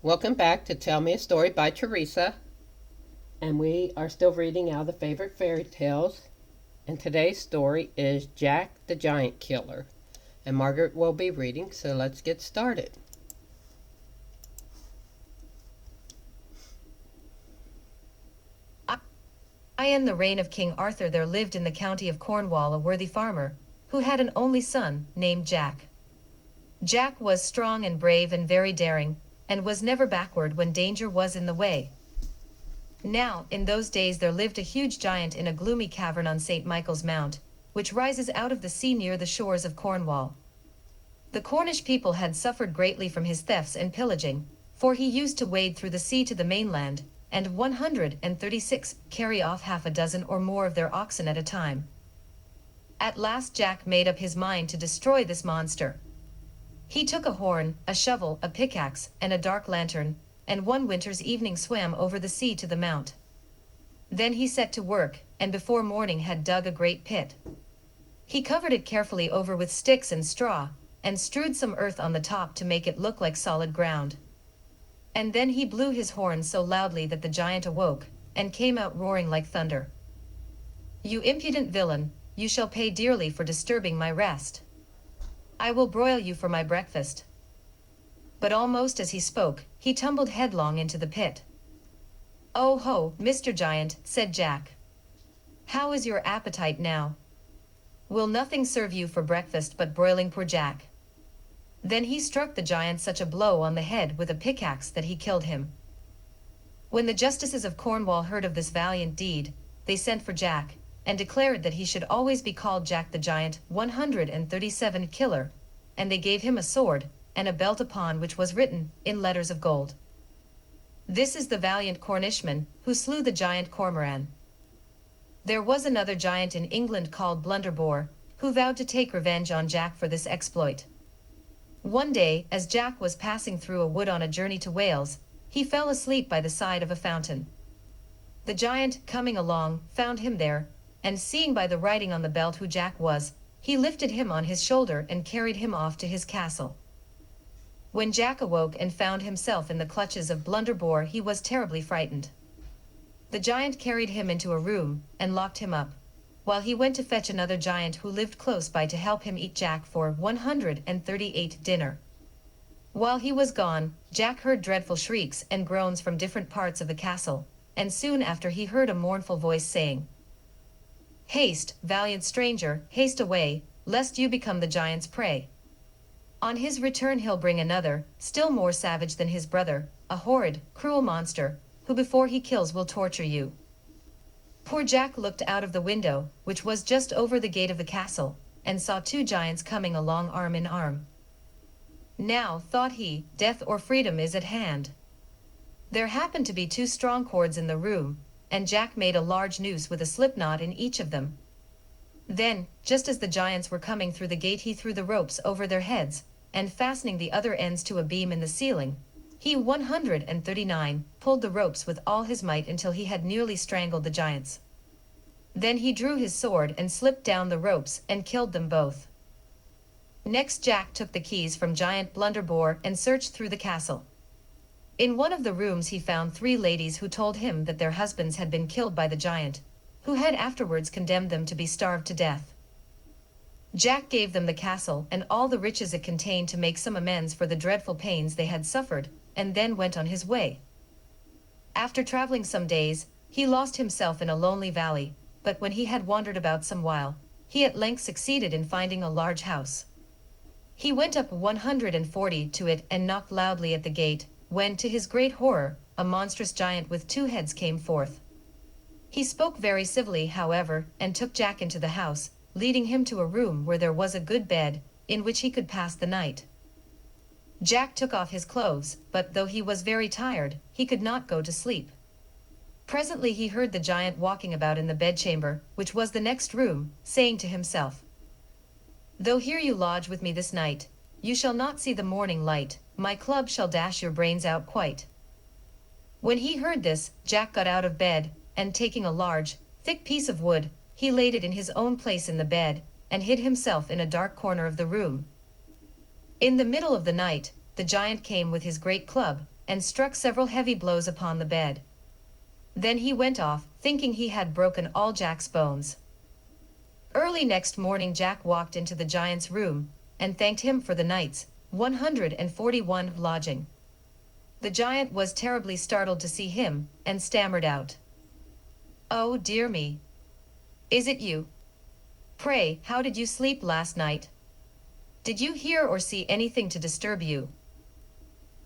Welcome back to Tell Me a Story by Teresa. And we are still reading out the favorite fairy tales. And today's story is Jack the Giant Killer. And Margaret will be reading, so let's get started. In the reign of King Arthur there lived in the county of Cornwall a worthy farmer, who had an only son, named Jack. Jack was strong and brave and very daring, and was never backward when danger was in the way. Now, in those days there lived a huge giant in a gloomy cavern on St. Michael's Mount, which rises out of the sea near the shores of Cornwall. The Cornish people had suffered greatly from his thefts and pillaging, for he used to wade through the sea to the mainland, and 136 carry off half a dozen or more of their oxen at a time. At last Jack made up his mind to destroy this monster. He took a horn, a shovel, a pickaxe, and a dark lantern, and one winter's evening swam over the sea to the mount. Then he set to work, and before morning had dug a great pit. He covered it carefully over with sticks and straw, and strewed some earth on the top to make it look like solid ground. And then he blew his horn so loudly that the giant awoke, and came out roaring like thunder. "You impudent villain, you shall pay dearly for disturbing my rest. I will broil you for my breakfast." But almost as he spoke, he tumbled headlong into the pit. "Oh ho, Mr. Giant," said Jack. "How is your appetite now? Will nothing serve you for breakfast but broiling poor Jack?" Then he struck the giant such a blow on the head with a pickaxe that he killed him. When the justices of Cornwall heard of this valiant deed, they sent for Jack, and declared that he should always be called Jack the Giant 137 Killer, and they gave him a sword, and a belt upon which was written, in letters of gold, "This is the valiant Cornishman, who slew the giant Cormoran." There was another giant in England called Blunderbore, who vowed to take revenge on Jack for this exploit. One day, as Jack was passing through a wood on a journey to Wales, he fell asleep by the side of a fountain. The giant, coming along, found him there, and seeing by the writing on the belt who Jack was, he lifted him on his shoulder and carried him off to his castle. When Jack awoke and found himself in the clutches of Blunderbore, he was terribly frightened. The giant carried him into a room, and locked him up, while he went to fetch another giant who lived close by to help him eat Jack for 138 dinner. While he was gone, Jack heard dreadful shrieks and groans from different parts of the castle, and soon after he heard a mournful voice saying, "Haste, valiant stranger, haste away, lest you become the giant's prey. On his return he'll bring another, still more savage than his brother, a horrid, cruel monster, who before he kills will torture you." Poor Jack looked out of the window, which was just over the gate of the castle, and saw two giants coming along arm in arm. "Now," thought he, "death or freedom is at hand." There happened to be two strong cords in the room, and Jack made a large noose with a slip knot in each of them. Then, just as the giants were coming through the gate, he threw the ropes over their heads, and fastening the other ends to a beam in the ceiling, he 139 pulled the ropes with all his might until he had nearly strangled the giants. Then he drew his sword and slipped down the ropes and killed them both. Next Jack took the keys from giant Blunderbore and searched through the castle. In one of the rooms he found three ladies who told him that their husbands had been killed by the giant, who had afterwards condemned them to be starved to death. Jack gave them the castle and all the riches it contained to make some amends for the dreadful pains they had suffered, and then went on his way. After traveling some days, he lost himself in a lonely valley, but when he had wandered about some while, he at length succeeded in finding a large house. He went up 140 to it and knocked loudly at the gate, when, to his great horror, a monstrous giant with two heads came forth. He spoke very civilly, however, and took Jack into the house, leading him to a room where there was a good bed, in which he could pass the night. Jack took off his clothes, but though he was very tired, he could not go to sleep. Presently he heard the giant walking about in the bedchamber, which was the next room, saying to himself, "Though here you lodge with me this night, you shall not see the morning light, my club shall dash your brains out quite." When he heard this, Jack got out of bed, and taking a large, thick piece of wood, he laid it in his own place in the bed, and hid himself in a dark corner of the room. In the middle of the night, the giant came with his great club, and struck several heavy blows upon the bed. Then he went off, thinking he had broken all Jack's bones. Early next morning Jack walked into the giant's room, and thanked him for the night's 141 lodging. The giant was terribly startled to see him, and stammered out, "Oh dear me! Is it you? Pray, how did you sleep last night? Did you hear or see anything to disturb you?"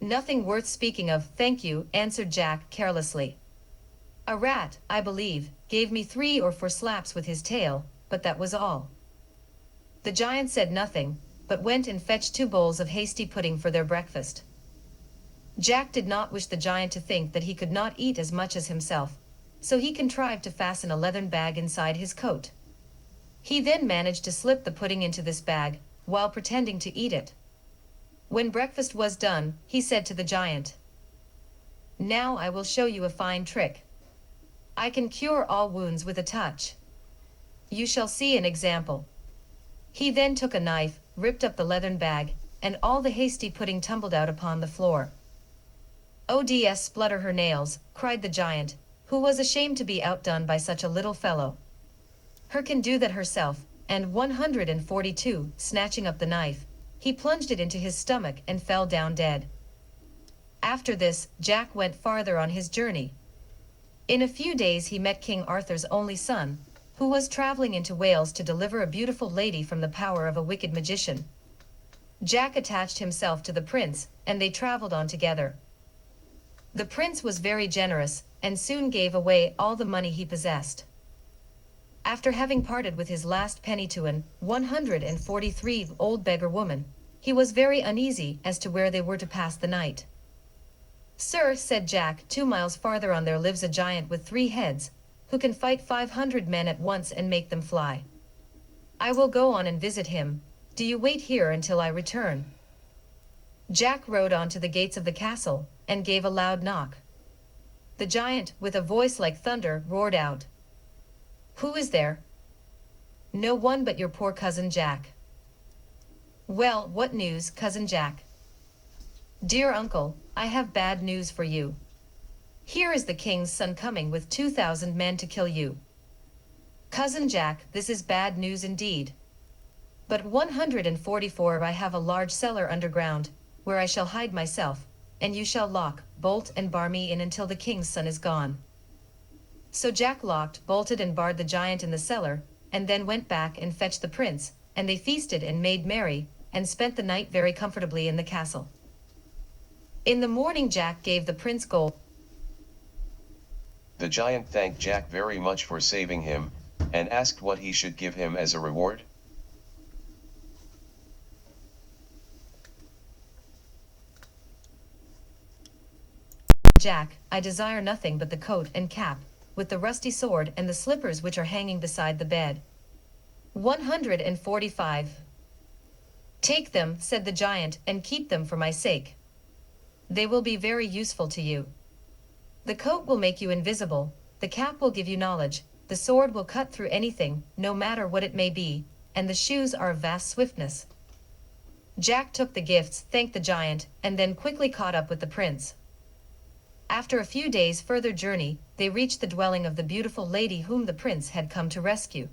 "Nothing worth speaking of, thank you," answered Jack carelessly. "A rat, I believe, gave me 3 or 4 slaps with his tail, but that was all." The giant said nothing, but went and fetched 2 bowls of hasty pudding for their breakfast. Jack did not wish the giant to think that he could not eat as much as himself, so he contrived to fasten a leathern bag inside his coat. He then managed to slip the pudding into this bag, while pretending to eat it. When breakfast was done, he said to the giant, "Now I will show you a fine trick. I can cure all wounds with a touch. You shall see an example." He then took a knife, ripped up the leathern bag, and all the hasty pudding tumbled out upon the floor. "Ods splutter her nails," cried the giant, who was ashamed to be outdone by such a little fellow. "Her can do that herself," and 142, snatching up the knife, he plunged it into his stomach and fell down dead. After this, Jack went farther on his journey. In a few days he met King Arthur's only son, who was traveling into Wales to deliver a beautiful lady from the power of a wicked magician. Jack attached himself to the prince, and they traveled on together. The prince was very generous, and soon gave away all the money he possessed. After having parted with his last penny to an 143 old beggar woman, he was very uneasy as to where they were to pass the night. "Sir," said Jack, 2 miles farther on there lives a giant with 3 heads, who can fight 500 men at once and make them fly. I will go on and visit him. Do you wait here until I return." Jack rode on to the gates of the castle, and gave a loud knock. The giant, with a voice like thunder, roared out, "Who is there?" "No one but your poor cousin Jack." "Well, what news, cousin Jack?" "Dear uncle, I have bad news for you. Here is the king's son coming with 2,000 men to kill you." "Cousin Jack, this is bad news indeed." "But 144 I have a large cellar underground, where I shall hide myself, and you shall lock, bolt and bar me in until the king's son is gone." So Jack locked, bolted and barred the giant in the cellar, and then went back and fetched the prince, and they feasted and made merry, and spent the night very comfortably in the castle. In the morning Jack gave the prince gold. The giant thanked Jack very much for saving him, and asked what he should give him as a reward. "Jack, I desire nothing but the coat and cap, with the rusty sword and the slippers which are hanging beside the bed." 145. "Take them," said the giant, "and keep them for my sake. They will be very useful to you. The coat will make you invisible, the cap will give you knowledge, the sword will cut through anything, no matter what it may be, and the shoes are of vast swiftness." Jack took the gifts, thanked the giant, and then quickly caught up with the prince. After a few days' further journey, they reached the dwelling of the beautiful lady whom the prince had come to rescue.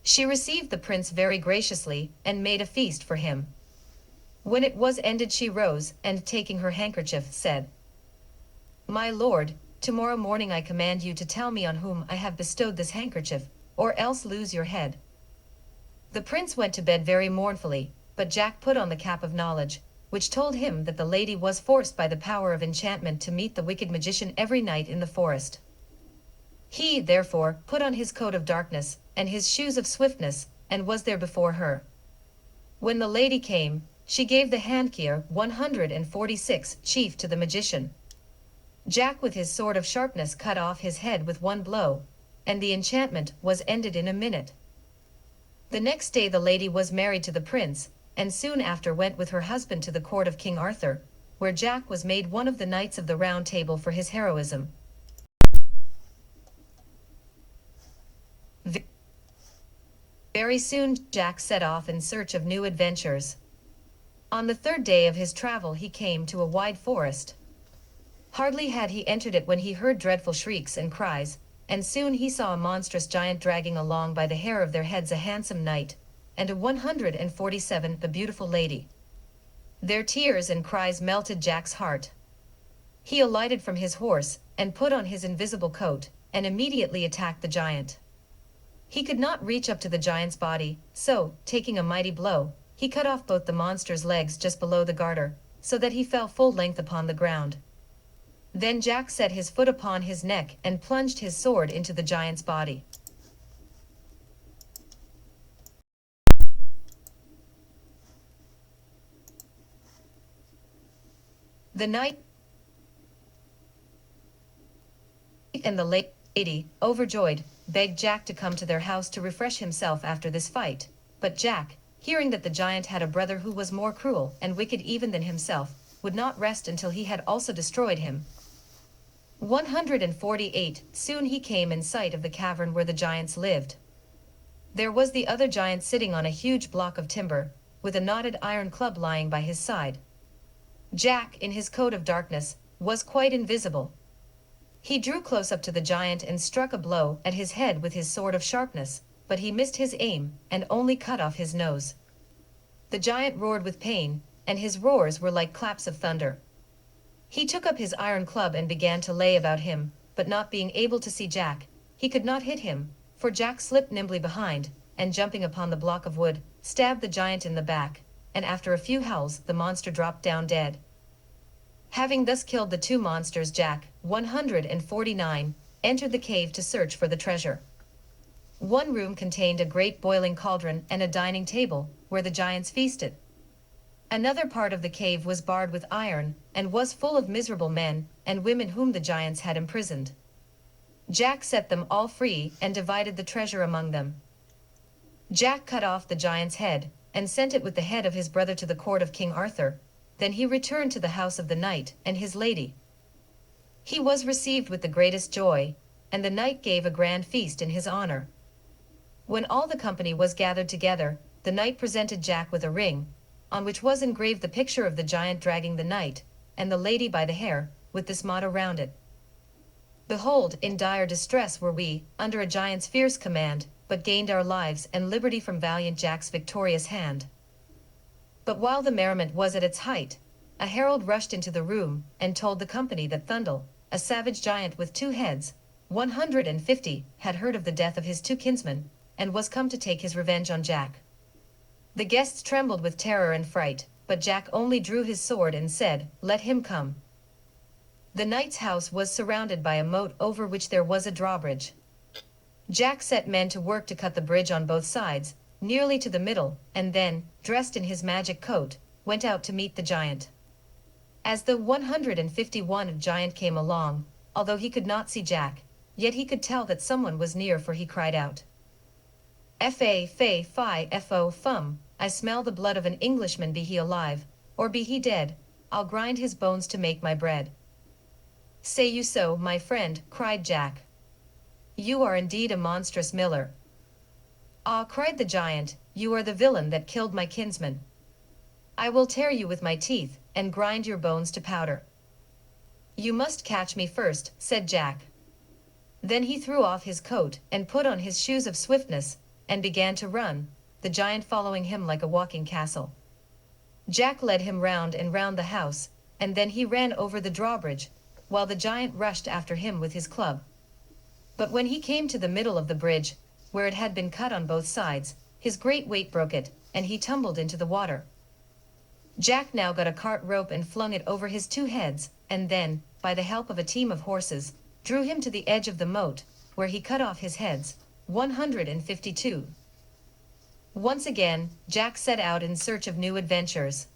She received the prince very graciously, and made a feast for him. When it was ended she rose, and taking her handkerchief, said, "My lord, tomorrow morning I command you to tell me on whom I have bestowed this handkerchief, or else lose your head." The prince went to bed very mournfully, but Jack put on the cap of knowledge, which told him that the lady was forced by the power of enchantment to meet the wicked magician every night in the forest. He, therefore, put on his coat of darkness, and his shoes of swiftness, and was there before her. When the lady came, she gave the handgear 146 chief to the magician. Jack with his sword of sharpness cut off his head with one blow, and the enchantment was ended in a minute. The next day the lady was married to the prince, and soon after went with her husband to the court of King Arthur, where Jack was made one of the knights of the Round Table for his heroism. Very soon Jack set off in search of new adventures. On the 3rd day of his travel he came to a wide forest, Hardly had he entered it when he heard dreadful shrieks and cries, and soon he saw a monstrous giant dragging along by the hair of their heads a handsome knight, and a 147 the beautiful lady. Their tears and cries melted Jack's heart. He alighted from his horse, and put on his invisible coat, and immediately attacked the giant. He could not reach up to the giant's body, so, taking a mighty blow, he cut off both the monster's legs just below the garter, so that he fell full length upon the ground. Then Jack set his foot upon his neck and plunged his sword into the giant's body. The knight and the lady, overjoyed, begged Jack to come to their house to refresh himself after this fight, but Jack, hearing that the giant had a brother who was more cruel and wicked even than himself, would not rest until he had also destroyed him. 148 Soon he came in sight of the cavern where the giants lived. There was the other giant sitting on a huge block of timber, with a knotted iron club lying by his side. Jack, in his coat of darkness, was quite invisible. He drew close up to the giant and struck a blow at his head with his sword of sharpness, but he missed his aim and only cut off his nose. The giant roared with pain, and his roars were like claps of thunder. He took up his iron club and began to lay about him, but not being able to see Jack, he could not hit him, for Jack slipped nimbly behind, and jumping upon the block of wood, stabbed the giant in the back, and after a few howls the monster dropped down dead. Having thus killed the two monsters, Jack, 149, entered the cave to search for the treasure. One room contained a great boiling cauldron and a dining table, where the giants feasted. Another part of the cave was barred with iron, and was full of miserable men and women whom the giants had imprisoned. Jack set them all free and divided the treasure among them. Jack cut off the giant's head, and sent it with the head of his brother to the court of King Arthur. Then he returned to the house of the knight and his lady. He was received with the greatest joy, and the knight gave a grand feast in his honor. When all the company was gathered together, the knight presented Jack with a ring, on which was engraved the picture of the giant dragging the knight, and the lady by the hair, with this motto round it: "Behold, in dire distress were we, under a giant's fierce command, but gained our lives and liberty from valiant Jack's victorious hand." But while the merriment was at its height, a herald rushed into the room, and told the company that Thundel, a savage giant with 2 heads, 150, had heard of the death of his 2 kinsmen, and was come to take his revenge on Jack. The guests trembled with terror and fright, but Jack only drew his sword and said, "Let him come." The knight's house was surrounded by a moat over which there was a drawbridge. Jack set men to work to cut the bridge on both sides, nearly to the middle, and then, dressed in his magic coat, went out to meet the giant. As the 151 giant came along, although he could not see Jack, yet he could tell that someone was near, for he cried out, "Fa, fe, fi, fo, fum, I smell the blood of an Englishman, be he alive, or be he dead, I'll grind his bones to make my bread." "Say you so, my friend?" cried Jack. "You are indeed a monstrous miller." "Ah," cried the giant, "you are the villain that killed my kinsman. I will tear you with my teeth, and grind your bones to powder." "You must catch me first," said Jack. Then he threw off his coat, and put on his shoes of swiftness, and began to run, the giant following him like a walking castle. Jack led him round and round the house, and then he ran over the drawbridge, while the giant rushed after him with his club. But when he came to the middle of the bridge, where it had been cut on both sides, his great weight broke it, and he tumbled into the water. Jack now got a cart rope and flung it over his 2 heads, and then, by the help of a team of horses, drew him to the edge of the moat, where he cut off his heads, 152. Once again, Jack set out in search of new adventures.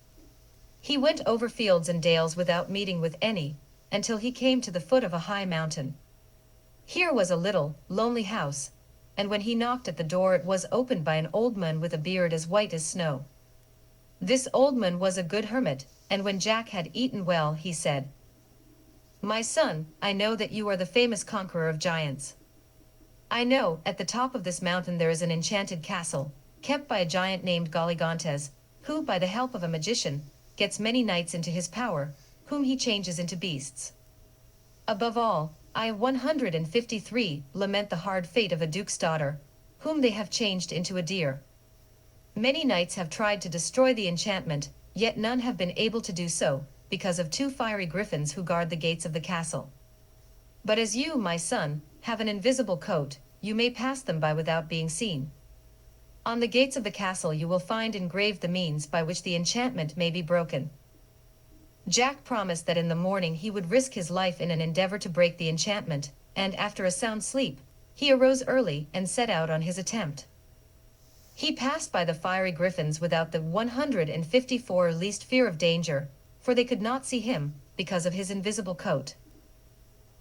He went over fields and dales without meeting with any, until he came to the foot of a high mountain. Here was a little, lonely house, and when he knocked at the door it was opened by an old man with a beard as white as snow. This old man was a good hermit, and when Jack had eaten well, he said, "My son, I know that you are the famous conqueror of giants. I know, at the top of this mountain there is an enchanted castle, kept by a giant named Galigantes, who, by the help of a magician, gets many knights into his power, whom he changes into beasts. Above all, I 153 lament the hard fate of a duke's daughter, whom they have changed into a deer. Many knights have tried to destroy the enchantment, yet none have been able to do so, because of two fiery griffins who guard the gates of the castle. But as you, my son, have an invisible coat, you may pass them by without being seen. On the gates of the castle you will find engraved the means by which the enchantment may be broken. Jack promised that in the morning he would risk his life in an endeavor to break the enchantment, and after a sound sleep, he arose early and set out on his attempt. He passed by the fiery griffins without the 154 least fear of danger, for they could not see him, because of his invisible coat.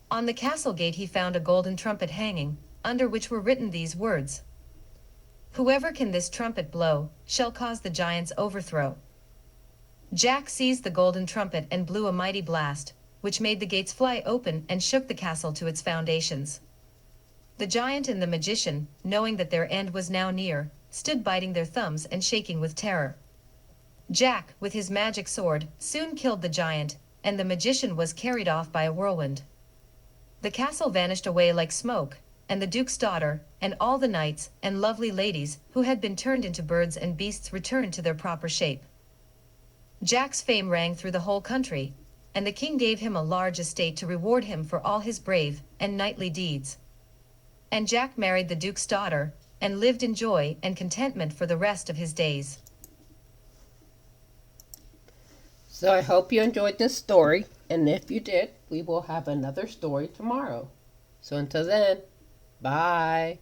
On the castle gate he found a golden trumpet hanging, under which were written these words: "Whoever can this trumpet blow, shall cause the giant's overthrow." Jack seized the golden trumpet and blew a mighty blast, which made the gates fly open and shook the castle to its foundations. The giant and the magician, knowing that their end was now near, stood biting their thumbs and shaking with terror. Jack, with his magic sword, soon killed the giant, and the magician was carried off by a whirlwind. The castle vanished away like smoke, and the duke's daughter, and all the knights and lovely ladies who had been turned into birds and beasts returned to their proper shape. Jack's fame rang through the whole country, and the king gave him a large estate to reward him for all his brave and knightly deeds. And Jack married the duke's daughter, and lived in joy and contentment for the rest of his days. So I hope you enjoyed this story, and if you did, we will have another story tomorrow. So until then, bye.